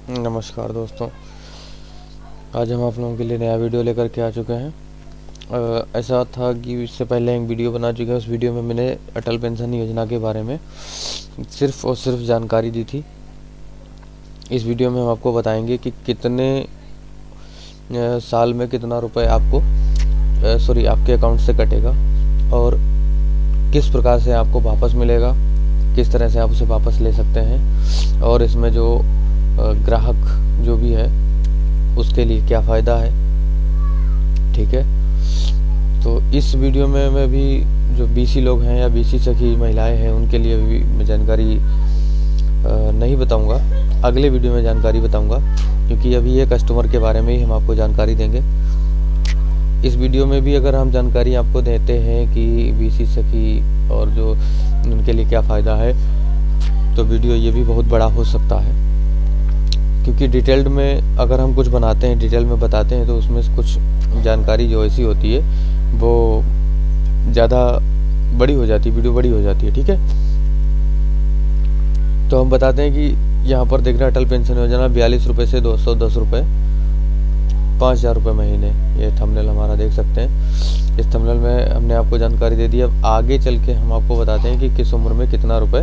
नमस्कार दोस्तों, आज हम आप लोगों के लिए नया वीडियो लेकर के आ चुके हैं। ऐसा था कि इससे पहले एक वीडियो बना चुके हैं। उस वीडियो में मैंने अटल पेंशन योजना के बारे में सिर्फ और सिर्फ जानकारी दी थी। इस वीडियो में हम आपको बताएंगे कि कितने साल में कितना रुपए आपको आपके अकाउंट से कटेगा और किस प्रकार से आपको वापस मिलेगा, किस तरह से आप उसे वापस ले सकते हैं और इसमें जो ग्राहक जो भी है उसके लिए क्या फ़ायदा है। ठीक है, तो इस वीडियो में मैं भी जो बीसी लोग हैं या बीसी सखी महिलाएं हैं उनके लिए भी मैं जानकारी नहीं बताऊंगा। अगले वीडियो में जानकारी बताऊंगा, क्योंकि अभी ये कस्टमर के बारे में ही हम आपको जानकारी देंगे। इस वीडियो में भी अगर हम जानकारी आपको देते हैं कि बीसी सखी और जो उनके लिए क्या फ़ायदा है, तो वीडियो ये भी बहुत बड़ा हो सकता है, क्योंकि डिटेल्ड में अगर हम कुछ बनाते हैं, डिटेल में बताते हैं, तो उसमें कुछ जानकारी जो ऐसी होती है वो ज़्यादा बड़ी हो जाती है, वीडियो बड़ी हो जाती है। ठीक है, तो हम बताते हैं कि यहाँ पर देख रहे हैं अटल पेंशन योजना 42 रुपये से 210 रुपये, 5000 रुपये महीने। ये थंबनेल हमारा देख सकते हैं। इस थंबनेल में हमने आपको जानकारी दे दी। अब आगे चल के हम आपको बताते हैं कि किस उम्र में कितना रुपए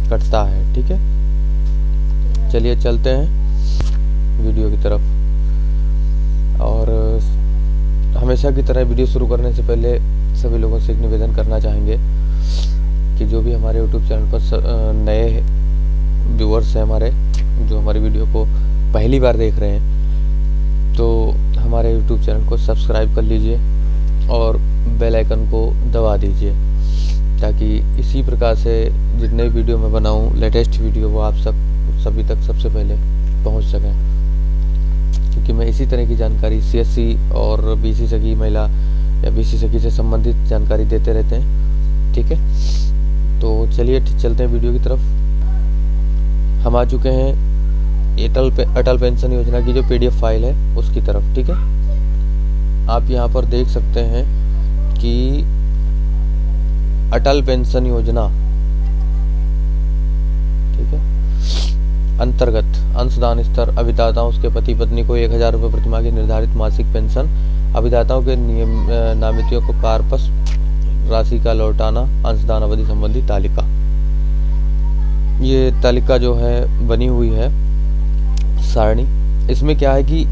कटता है। ठीक है, चलिए चलते हैं वीडियो की तरफ। और हमेशा की तरह वीडियो शुरू करने से पहले सभी लोगों से एक निवेदन करना चाहेंगे कि जो भी हमारे यूट्यूब चैनल पर नए व्यूअर्स हैं हमारे, जो हमारी वीडियो को पहली बार देख रहे हैं, तो हमारे यूट्यूब चैनल को सब्सक्राइब कर लीजिए और बेल आइकन को दबा दीजिए, ताकि इसी प्रकार से जितने वीडियो मैं बनाऊं लेटेस्ट वीडियो वो आप सभी तक सबसे पहले पहुंच सकें। क्योंकि मैं इसी तरह की जानकारी सीएससी और बीसी सखी महिला या बीसी सखी से संबंधित जानकारी देते रहते हैं। ठीक है, तो चलिए चलते हैं वीडियो की तरफ। हम आ चुके हैं अटल पेंशन योजना की जो पीडीएफ फाइल है उसकी तरफ। ठीक है, आप यहाँ पर देख सकते हैं कि अटल पेंशन योजना, ठीक है, अंतर्गत अंशदान स्तर अभिदाताओं के पति पत्नी को 1000 रुपये प्रतिमाह की निर्धारित मासिक पेंशन, अभिदाताओं के नामितियों को कार्पस राशि का लौटाना, अंशदान अवधि संबंधी तालिका। ये तालिका जो है बनी हुई है सारणी। इसमें क्या है कि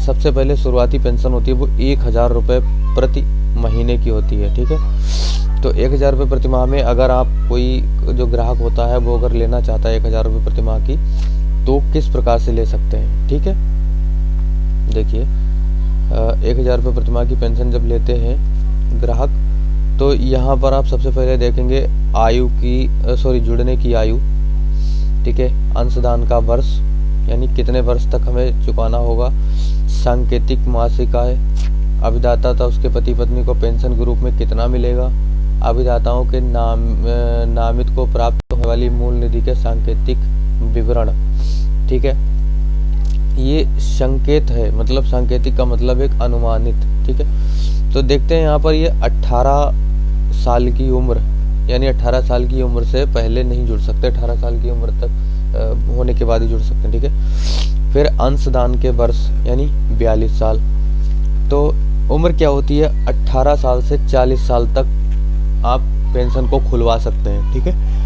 सबसे पहले शुरुआती पेंशन होती है वो 1000 रुपये प्रति महीने की होती है। ठीक है, तो 1000 रुपये प्रति माह में अगर आप कोई जो ग्राहक होता है वो अगर लेना चाहता है 1000 रुपये प्रति माह की, तो किस प्रकार से ले सकते हैं। ठीक है, देखिए 1000 रुपये प्रति माह की पेंशन जब लेते हैं ग्राहक, तो यहाँ पर आप सबसे पहले देखेंगे आयु की जुड़ने की आयु। ठीक है, अंशदान का वर्ष, यानी कितने वर्ष तक हमें चुकाना होगा, सांकेतिक मासिक आय, अभिदाता था उसके पति पत्नी को पेंशन के रूप में कितना मिलेगा, अभिदाताओं के नामित को प्राप्त होने वाली मूल निधि के सांकेतिक विवरण। ठीक है, ये संकेत है, मतलब सांकेतिक का मतलब एक अनुमानित। ठीक है, तो देखते हैं यहाँ पर ये 18 साल की उम्र, यानी 18 साल की उम्र से पहले नहीं जुड़ सकते, 18 साल की उम्र तक होने के बाद ही जुड़ सकते हैं। ठीक है, फिर अंशदान के वर्ष यानी 42 साल। तो उम्र क्या होती है, 18 साल से 40 साल तक आप पेंशन को खुलवा सकते हैं। ठीक है,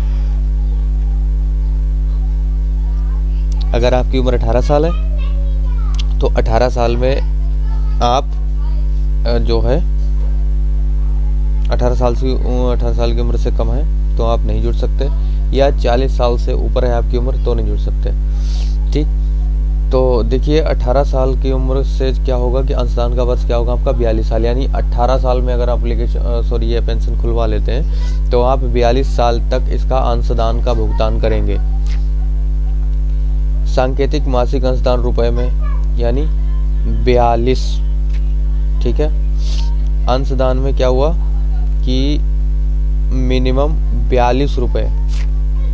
अगर आपकी उम्र 18 साल है तो 18 साल में आप जो है 18 साल की उम्र से कम है तो आप नहीं जुड़ सकते, या 40 साल से ऊपर है आपकी उम्र तो नहीं जुड़ सकते। ठीक, तो देखिए 18 साल की उम्र से क्या होगा कि अंशदान का वर्ष क्या होगा आपका 42 साल, यानी 18 साल में अगर आप ये पेंशन खुलवा लेते हैं तो आप 42 साल तक इसका अंशदान का भुगतान करेंगे। सांकेतिक मासिक अंशदान रुपए में, यानी 42। ठीक है, अंशदान में क्या हुआ कि मिनिमम 42 रुपये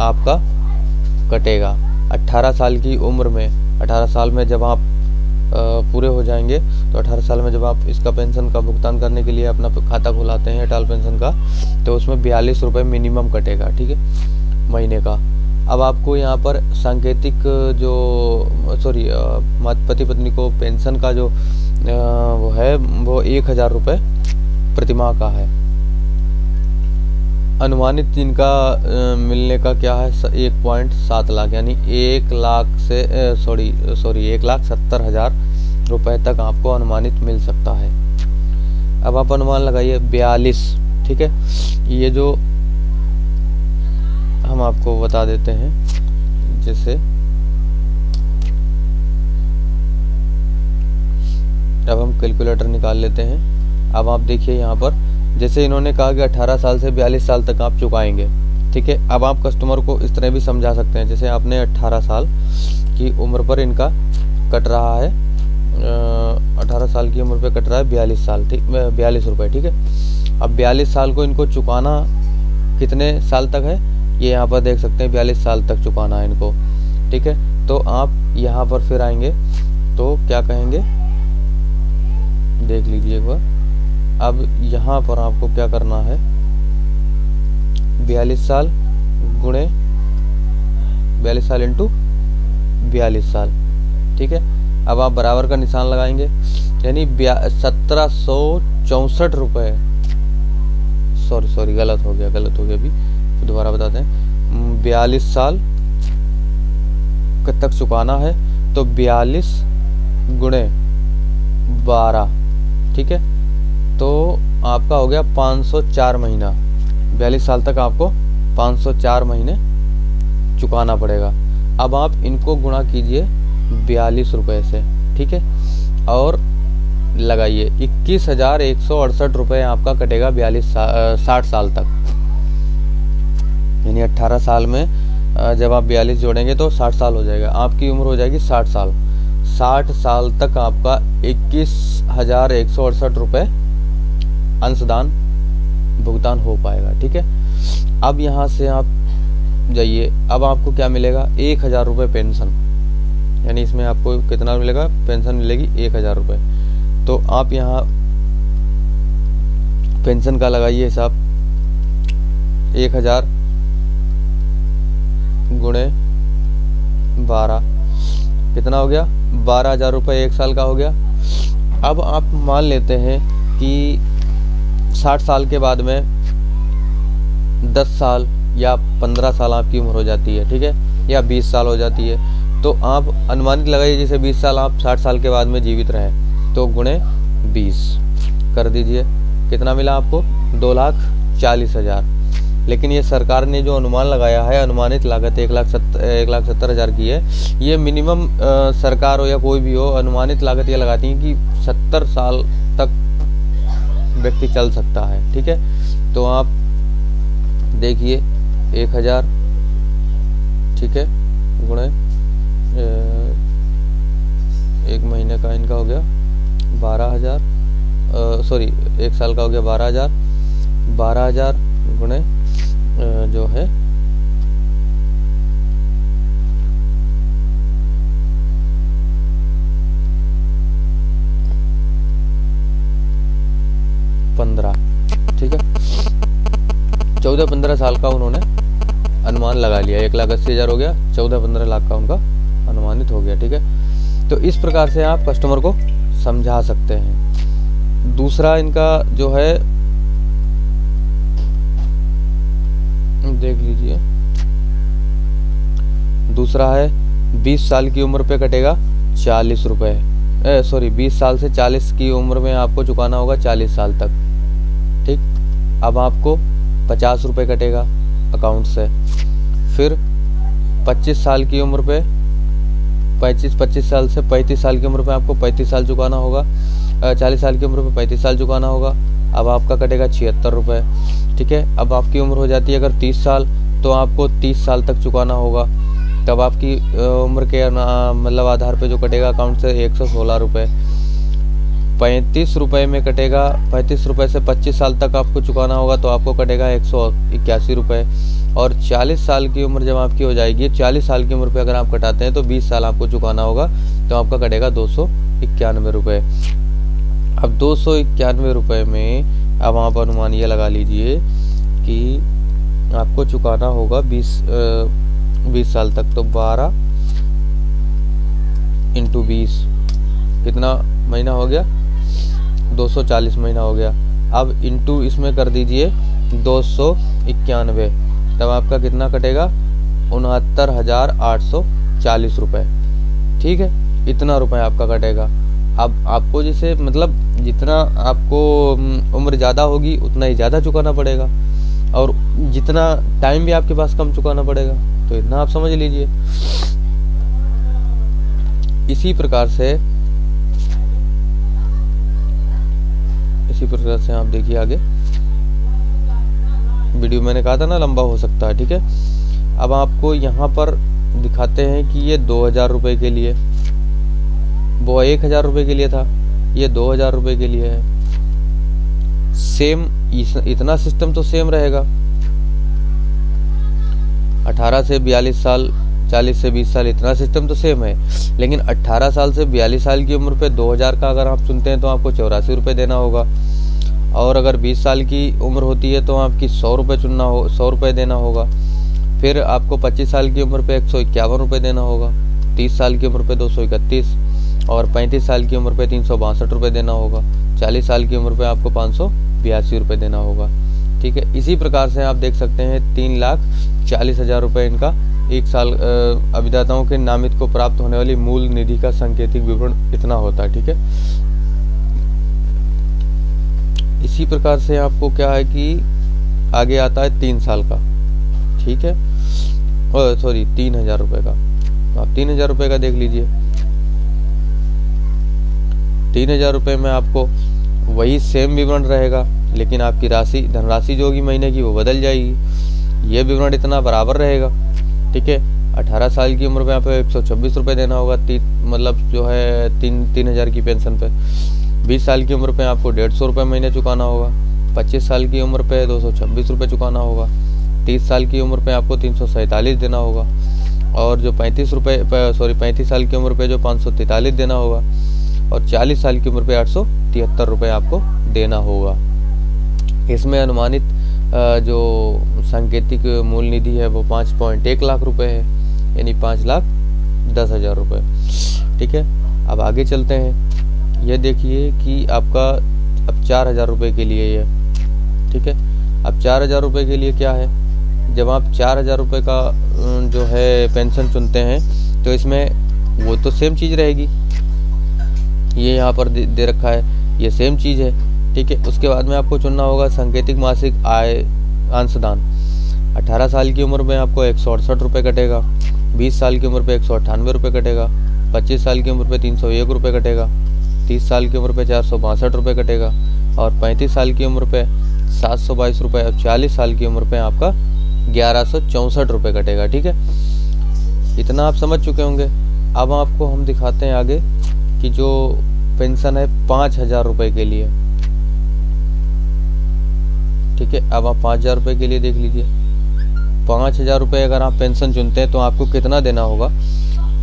आपका कटेगा 18 साल की उम्र में। 18 साल में जब आप पूरे हो जाएंगे, तो 18 साल में जब आप इसका पेंशन का भुगतान करने के लिए अपना खाता खुलाते हैं अटल पेंशन का, तो उसमें 42 रुपये मिनिमम कटेगा। ठीक है, महीने का। अब आपको यहाँ पर सांकेतिक जो पति पत्नी को पेंशन का जो वो है वो 1,000 रुपये प्रतिमाह का है। अनुमानित इनका मिलने का क्या है 1.7 लाख, यानी 1,70,000 रुपये तक आपको अनुमानित मिल सकता है। अब आप अनुमान लगाइए 42, ठीक है। ये जो हम आपको बता देते हैं, जैसे अब हम कैलकुलेटर निकाल लेते हैं। अब आप देखिए यहाँ पर, जैसे इन्होंने कहा कि 18 साल से 42 साल तक आप चुकाएंगे, ठीक है। अब आप कस्टमर को इस तरह भी समझा सकते हैं, जैसे आपने 18 साल की उम्र पर इनका कट रहा है 18 साल की उम्र पे कट रहा है 42 साल, ठीक, 42 रुपये, ठीक है। अब 42 साल को इनको चुकाना कितने साल तक है, ये यहाँ पर देख सकते हैं 42 साल तक चुकाना है इनको, ठीक है। तो आप यहाँ पर फिर आएंगे तो क्या कहेंगे, देख लीजिए एक बार। अब यहाँ पर आपको क्या करना है, 42 साल गुणे 42 साल इंटू 42 साल, ठीक है। अब आप बराबर का निशान लगाएंगे, यानी 1764 रुपये, सॉरी गलत हो गया अभी दोबारा बताते हैं। 42 साल तक चुकाना है तो 42 गुणे 12, ठीक है। तो आपका हो गया 504 महीना। 42 साल तक आपको 504 महीने चुकाना पड़ेगा। अब आप इनको गुणा कीजिए 42 रुपये से, ठीक है, और लगाइए 21,168 रुपये आपका कटेगा 60 साल तक, यानी 18 साल में जब आप 42 जोड़ेंगे तो 60 साल हो जाएगा, आपकी उम्र हो जाएगी 60 साल। 60 साल तक आपका 21,168 रुपये अंशदान भुगतान हो पाएगा, ठीक है। अब यहाँ से आप जाइए, अब आपको क्या मिलेगा, 1,000 रुपये पेंशन, यानी इसमें आपको कितना मिलेगा, पेंशन मिलेगी 1,000 रुपये। तो आप यहाँ पेंशन का लगाइए हिसाब, 1,000 गुणे 12 कितना हो गया, 12,000 रुपये 1 साल का हो गया। अब आप मान लेते हैं कि 60 साल के बाद में 10 साल या 15 साल आपकी उम्र हो जाती है, ठीक है, या 20 साल हो जाती है, तो आप अनुमानित लगाइए जैसे 20 साल आप 60 साल के बाद में जीवित रहे, तो गुणे 20 कर दीजिए, कितना मिला आपको, 2,40,000। लेकिन ये सरकार ने जो अनुमान लगाया है, अनुमानित लागत 1,70,000 की है। ये मिनिमम सरकार हो या कोई भी हो, अनुमानित लागत ये लगाती है कि 70 साल तक व्यक्ति चल सकता है, ठीक है। तो आप देखिए 1,000, ठीक है, गुणे एक महीने का इनका हो गया 12,000, सॉरी 1 साल का हो गया 12,000, 12,000 गुणे जो है 15, ठीक है। 14-15 साल का उन्होंने अनुमान लगा लिया, 1,80,000 हो गया, 14-15 लाख का उनका अनुमानित हो गया, ठीक है। तो इस प्रकार से आप कस्टमर को समझा सकते हैं। दूसरा इनका जो है, देख लीजिए, दूसरा है 20 साल की उम्र पे कटेगा 40 रुपये, 20 साल से 40 की उम्र में आपको चुकाना होगा 40 साल तक, ठीक। अब आपको 50 रुपये कटेगा अकाउंट से। फिर 25 साल की उम्र पे 25 साल से 35 साल की उम्र पे आपको 35 साल चुकाना होगा, 40 साल की उम्र पे 35 साल चुकाना होगा। अब आपका कटेगा 76 रुपये, ठीक है। अब आपकी उम्र हो जाती है अगर 30 साल, तो आपको 30 साल तक चुकाना होगा, तब आपकी उम्र के मतलब आधार पे जो कटेगा अकाउंट से 116 रुपये। 35 रुपये में कटेगा, 35 रुपये से 25 साल तक आपको चुकाना होगा, तो आपको कटेगा 181 रुपये। और 40 साल की उम्र जब आपकी हो जाएगी, 40 साल की उम्र पे अगर आप कटाते हैं तो 20 साल आपको चुकाना होगा, तो आपका कटेगा 291 रुपये। अब 291 रुपये में अब आप अनुमान ये लगा लीजिए कि आपको चुकाना होगा 20 साल तक, तो 12 इंटू 20 कितना महीना हो गया, 240 महीना हो गया। अब इंटू इसमें कर दीजिए 291, तब आपका कितना कटेगा, 69,840 रुपये। ठीक है, इतना रुपए आपका कटेगा। अब आपको जैसे मतलब जितना आपको उम्र ज़्यादा होगी उतना ही ज़्यादा चुकाना पड़ेगा, और जितना टाइम भी आपके पास कम चुकाना पड़ेगा, तो इतना आप समझ लीजिए। इसी प्रकार से आप देखिए आगे, वीडियो मैंने कहा था ना लंबा हो सकता है। ठीक है, अब आपको यहाँ पर दिखाते हैं कि ये 2000 रुपये के लिए, वो 1000 रुपये के लिए था, ये 2000 रुपये के लिए है। सेम इतना सिस्टम तो सेम रहेगा। 18 से 42 साल, 40 से 20 साल, इतना सिस्टम तो सेम है। लेकिन 18 साल से 42 साल की उम्र पे 2000 का अगर आप चुनते हैं तो आपको 84 रुपये देना होगा, और अगर 20 साल की उम्र होती है तो आपकी 100 रुपये 100 रुपये देना होगा। फिर आपको 25 साल की उम्र पे 151 रुपये देना होगा, 30 साल की उम्र पे 231, और 35 साल की उम्र पे 362 रुपये देना होगा, 40 साल की उम्र पे आपको 582 रुपये देना होगा। ठीक है, इसी प्रकार से आप देख सकते हैं 3,40,000 रुपये इनका एक साल अभिदाताओं के नामित को प्राप्त होने वाली मूल निधि का सांकेतिक विवरण इतना होता है। ठीक है, इसी प्रकार से आपको क्या है कि आगे आता है 3 साल का। ठीक है, सॉरी 3,000 रुपये का, आप 3,000 रुपये का देख लीजिए। 3,000 रुपये में आपको वही सेम विवरण रहेगा, लेकिन आपकी धनराशि जो होगी महीने की वो बदल जाएगी। ये विवरण इतना बराबर रहेगा। ठीक है, 18 साल की उम्र में आपको 126 रुपये देना होगा, मतलब जो है 3,000 की पेंशन पे। 20 साल की उम्र पे आपको 150 रुपये महीने चुकाना होगा। 25 साल की उम्र पे 226 रुपये चुकाना होगा। 30 साल की उम्र पे आपको 347 देना होगा, और जो 35 साल की उम्र पे जो 543 देना होगा, और 40 साल की उम्र पे 873 रुपये आपको देना होगा। इसमें अनुमानित जो सांकेतिक मूल निधि है वो 5.1 लाख रुपए है, यानी 5,10,000 रुपये। ठीक है, अब आगे चलते हैं। यह देखिए कि आपका अब 4,000 रुपये के लिए ये, ठीक है, अब 4,000 रुपये के लिए क्या है, जब आप 4,000 रुपये का जो है पेंशन चुनते हैं तो इसमें वो तो सेम चीज़ रहेगी, ये यहाँ पर दे रखा है, ये सेम चीज़ है। ठीक है, उसके बाद में आपको चुनना होगा सांकेतिक मासिक आय अंशदान। 18 साल की उम्र में आपको 168 रुपये कटेगा, 20 साल की उम्र पे 198 रुपये कटेगा, 25 साल की उम्र पे 301 रुपये कटेगा, 30 साल की उम्र पे 462 रुपये कटेगा, और 35 साल की उम्र पे 722 रुपये, और 40 साल की उम्र पे आपका 1164 रुपये कटेगा। ठीक है, इतना आप समझ चुके होंगे। अब आपको हम दिखाते हैं आगे कि जो पेंशन है 5,000 रुपये के लिए। ठीक है, अब आप 5,000 रुपये के लिए देख लीजिए। 5,000 रुपये अगर आप पेंशन चुनते हैं तो आपको कितना देना होगा,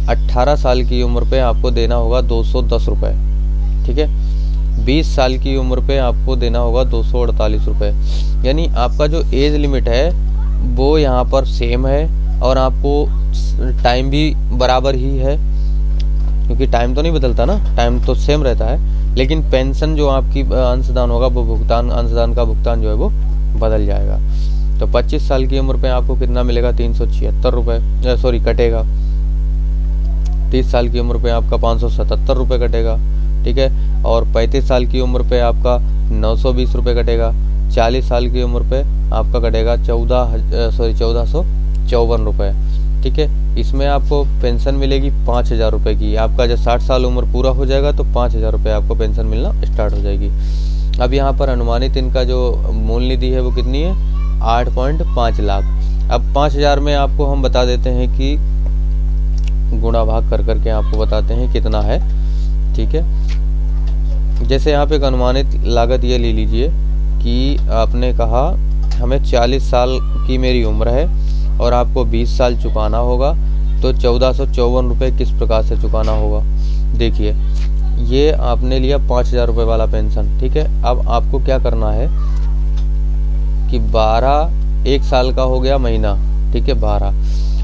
18 साल की उम्र पे आपको देना होगा 210 रुपये। ठीक है, 20 साल की उम्र पे आपको देना होगा 248 रुपये। यानी आपका जो एज लिमिट है वो यहाँ पर सेम है, और आपको टाइम भी बराबर ही है, क्योंकि टाइम तो नहीं बदलता ना, टाइम तो सेम रहता है, लेकिन पेंशन जो आपकी अंशदान होगा वो अंशदान का भुगतान जो है वो बदल जाएगा। तो 25 साल की उम्र पे आपको कितना मिलेगा, 376 रुपये कटेगा। 30 साल की उम्र पे आपका 577 रुपये कटेगा। ठीक है, और 35 साल की उम्र पे आपका 920 रुपये कटेगा। 40 साल की उम्र पे आपका कटेगा 1454 रुपये। ठीक है, इसमें आपको पेंशन मिलेगी 5,000 रुपये की। आपका जब 60 साल उम्र पूरा हो जाएगा तो 5,000 रुपये आपको पेंशन मिलना स्टार्ट हो जाएगी। अब यहाँ पर अनुमानित इनका जो मूल निधि है वो कितनी है, 8.5 लाख। अब 5,000 में आपको हम बता देते हैं कि गुणा भाग कर करके आपको बताते हैं कितना है। ठीक है, जैसे यहाँ पे एक अनुमानित लागत ये ले लीजिए कि आपने कहा हमें 40 साल की मेरी उम्र है और आपको 20 साल चुकाना होगा, तो 1454 रुपये किस प्रकार से चुकाना होगा। देखिए, ये आपने लिया 5,000 रुपये वाला पेंशन। ठीक है, अब आपको क्या करना है कि 12 एक साल का हो गया महीना। ठीक है, 12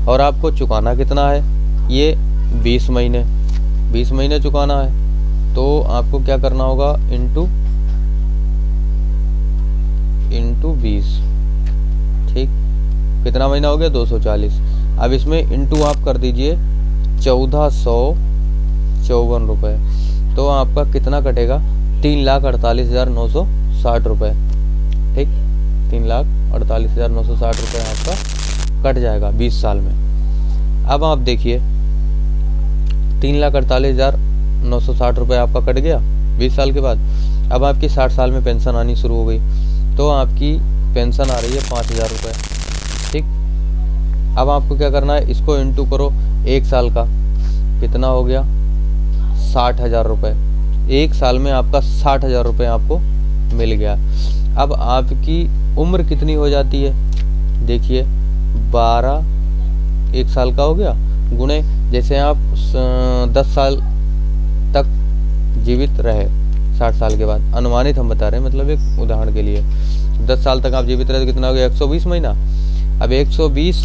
और आपको चुकाना कितना है, ये 20 महीने, 20 महीने चुकाना है। तो आपको क्या करना होगा, इंटू 20, ठीक, कितना महीना हो गया, 240। अब इसमें इंटू आप कर दीजिए 1454 रुपये, तो आपका कितना कटेगा, 3,48,960 रुपये, ठीक, 3,48,960 रुपये आपका कट जाएगा 20 साल में। अब आप देखिए 3,48,960 रुपये आपका कट गया 20 साल के बाद। अब आपकी 60 साल में पेंशन आनी शुरू हो गई, तो आपकी पेंशन आ रही है 5,000 रुपये, ठीक। अब आपको क्या करना है, इसको इंटू करो 1 साल का, कितना हो गया, 60,000 रुपये। 1 साल में आपका 60,000 रुपये आपको मिल गया। अब आपकी उम्र कितनी हो जाती है, देखिए 12, 1 साल का हो गया, गुणे, जैसे आप 10 साल तक जीवित रहे 60 साल के बाद, अनुमानित हम बता रहे हैं, मतलब एक उदाहरण के लिए 10 साल तक आप जीवित रहे तो कितना हो गया, 120 महीना। अब 120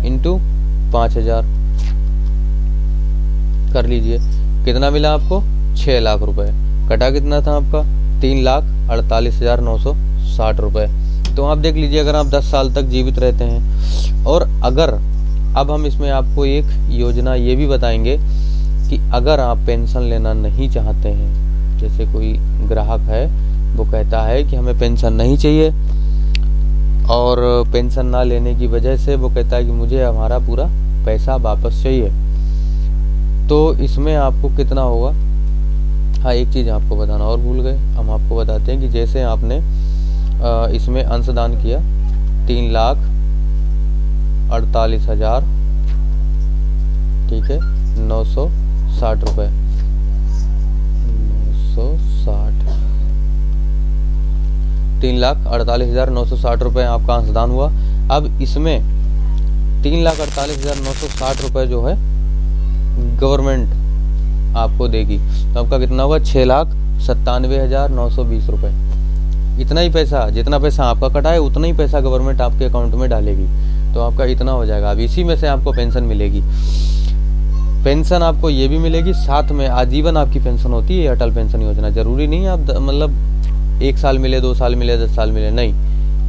इंटू 5,000 कर लीजिए, कितना मिला आपको, 6 लाख रुपए। कटा कितना था आपका, 3,48,960 रुपये। तो आप देख लीजिए, अगर आप 10 साल तक जीवित रहते हैं, और अगर अब हम इसमें आपको एक योजना ये भी बताएंगे कि अगर आप पेंशन लेना नहीं चाहते हैं, जैसे कोई ग्राहक है वो कहता है कि हमें पेंशन नहीं चाहिए, और पेंशन ना लेने की वजह से वो कहता है कि मुझे हमारा पूरा पैसा वापस चाहिए, तो इसमें आपको कितना होगा। हाँ, एक चीज़ आपको बताना और भूल गए, हम आपको बताते हैं कि जैसे आपने इसमें अंशदान किया 3,48,000, ठीक है, 960 रुपये, 960, 3,48,960 रुपये आपका अंशदान हुआ। अब इसमें 3,48,960 रुपये जो है गवर्नमेंट आपको देगी, तो आपका कितना हुआ, 6,97,920 रुपये। इतना ही पैसा, जितना पैसा आपका कटा है उतना ही पैसा गवर्नमेंट आपके अकाउंट में डालेगी, तो आपका इतना हो जाएगा। अब इसी में से आपको पेंशन मिलेगी। पेंशन आपको ये भी मिलेगी, साथ में आजीवन आपकी पेंशन होती है अटल पेंशन योजना। जरूरी नहीं आप मतलब 1 साल मिले, 2 साल मिले, 10 साल मिले, नहीं,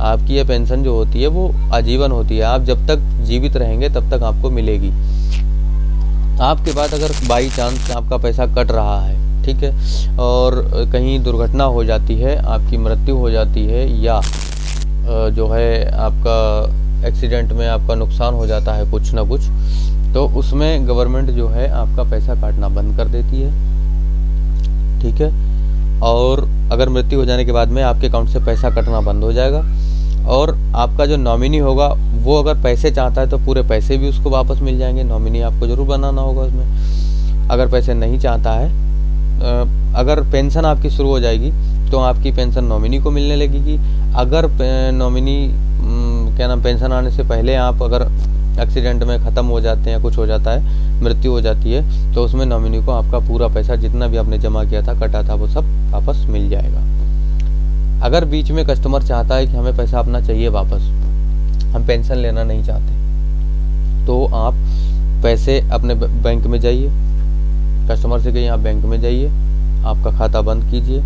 आपकी ये पेंशन जो होती है वो आजीवन होती है। आप जब तक जीवित रहेंगे तब तक आपको मिलेगी। आपके बाद अगर बाई चांस आपका पैसा कट रहा है, ठीक है, और कहीं दुर्घटना हो जाती है, आपकी मृत्यु हो जाती है, या जो है आपका एक्सीडेंट में आपका नुकसान हो जाता है कुछ ना कुछ, तो उसमें गवर्नमेंट जो है आपका पैसा काटना बंद कर देती है, ठीक है। और अगर मृत्यु हो जाने के बाद में आपके अकाउंट से पैसा कटना बंद हो जाएगा, और आपका जो नॉमिनी होगा वो अगर पैसे चाहता है तो पूरे पैसे भी उसको वापस मिल जाएंगे। नॉमिनी आपको ज़रूर बनाना होगा उसमें। अगर पैसे नहीं चाहता है, अगर पेंशन आपकी शुरू हो जाएगी तो आपकी पेंशन नॉमिनी को मिलने लगेगी। अगर नॉमिनी क्या नाम, पेंशन आने से पहले आप अगर एक्सीडेंट में ख़त्म हो जाते हैं या कुछ हो जाता है, मृत्यु हो जाती है, तो उसमें नॉमिनी को आपका पूरा पैसा जितना भी आपने जमा किया था, कटा था, वो सब वापस मिल जाएगा। अगर बीच में कस्टमर चाहता है कि हमें पैसा अपना चाहिए वापस, हम पेंशन लेना नहीं चाहते, तो आप पैसे अपने बैंक में जाइए, कस्टमर से कहिए आप बैंक में जाइए, आपका खाता बंद कीजिए।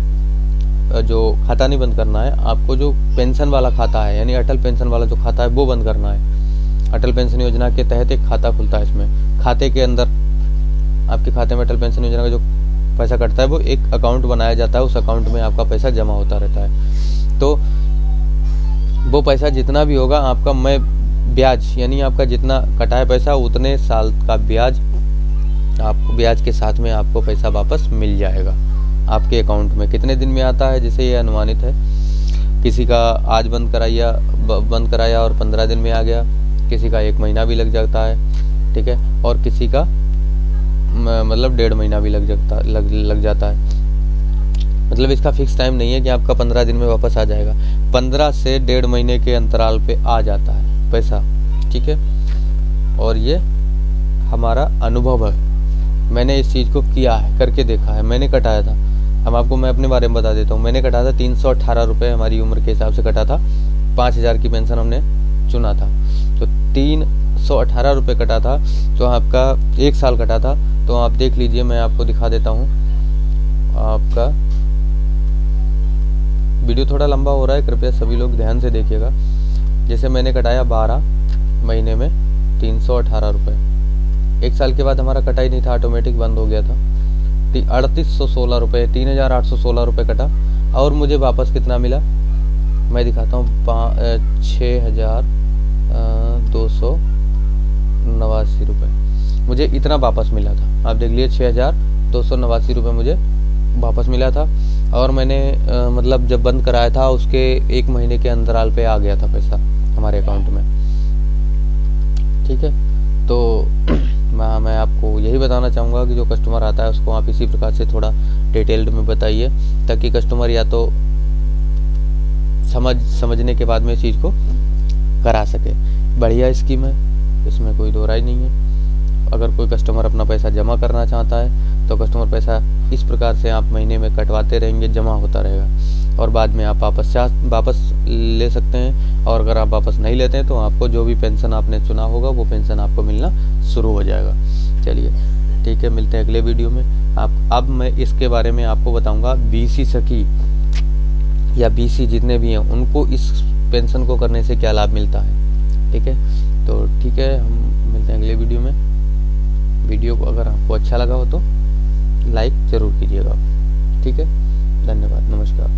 जो खाता नहीं बंद करना है आपको, जो पेंशन वाला खाता है, यानी अटल पेंशन वाला जो खाता है वो बंद करना है। अटल पेंशन योजना के तहत एक खाता खुलता है, इसमें खाते के अंदर आपके खाते में अटल पेंशन योजना का जो पैसा कटता है वो एक अकाउंट बनाया जाता है, उस अकाउंट में आपका पैसा जमा होता रहता है। तो वो पैसा जितना भी होगा आपका, मैं ब्याज, यानी आपका जितना कटा है पैसा उतने साल का ब्याज, आपको ब्याज के साथ में आपको पैसा वापस मिल जाएगा आपके अकाउंट में। कितने दिन में आता है, जैसे ये अनुमानित है, किसी का आज बंद कराया और 15 दिन में आ गया, किसी का 1 महीना भी लग जाता है, ठीक है, और किसी का मतलब 1.5 महीना भी लग जाता है। मतलब इसका फिक्स टाइम नहीं है कि आपका 15 दिन में वापस आ जाएगा, 15 से 1.5 महीने के अंतराल पे आ जाता है पैसा, ठीक है। और ये हमारा अनुभव है, मैंने इस चीज़ को किया है, करके देखा है, मैंने कटाया था। हम आपको, मैं अपने बारे में बता देता हूँ, मैंने कटा था 318 रुपये, हमारी उम्र के हिसाब से कटा था। 5,000 की पेंशन हमने चुना था, तो 318 रुपये कटा था, तो आपका 1 साल कटा था। तो आप देख लीजिए, मैं आपको दिखा देता हूँ। आपका वीडियो थोड़ा लंबा हो रहा है, कृपया सभी लोग ध्यान से देखिएगा। जैसे मैंने कटाया 12 महीने में 318 रुपये, 1 साल के बाद हमारा कटा ही नहीं था, ऑटोमेटिक बंद हो गया था। 3816 रुपये, 3816 रुपये कटा, और मुझे वापस कितना मिला मैं दिखाता हूँ। 6289 रुपये मुझे इतना वापस मिला था। आप देख लिए 6289 रुपये मुझे वापस मिला था। और मैंने मतलब जब बंद कराया था उसके 1 महीने के अंतराल पे आ गया था पैसा हमारे अकाउंट में, ठीक है। तो मैं आपको यही बताना चाहूँगा कि जो कस्टमर आता है उसको आप इसी प्रकार से थोड़ा डिटेल्ड में बताइए, ताकि कस्टमर या तो समझने के बाद में इस चीज़ को करा सके। बढ़िया स्कीम है, इसमें कोई दो राय नहीं है। अगर कोई कस्टमर अपना पैसा जमा करना चाहता है तो कस्टमर पैसा इस प्रकार से आप महीने में कटवाते रहेंगे, जमा होता रहेगा, और बाद में आप वापस ले सकते हैं। और अगर आप वापस नहीं लेते हैं तो आपको जो भी पेंशन आपने चुना होगा वो पेंशन आपको मिलना शुरू हो जाएगा। चलिए ठीक है, मिलते हैं अगले वीडियो में। अब मैं इसके बारे में आपको बताऊंगा बीसी सखी या बीसी जितने भी हैं उनको इस पेंशन को करने से क्या लाभ मिलता है, ठीक है। तो ठीक है, हम मिलते हैं अगले वीडियो में। वीडियो को अगर आपको अच्छा लगा हो तो लाइक ज़रूर कीजिएगा, ठीक है। धन्यवाद, नमस्कार।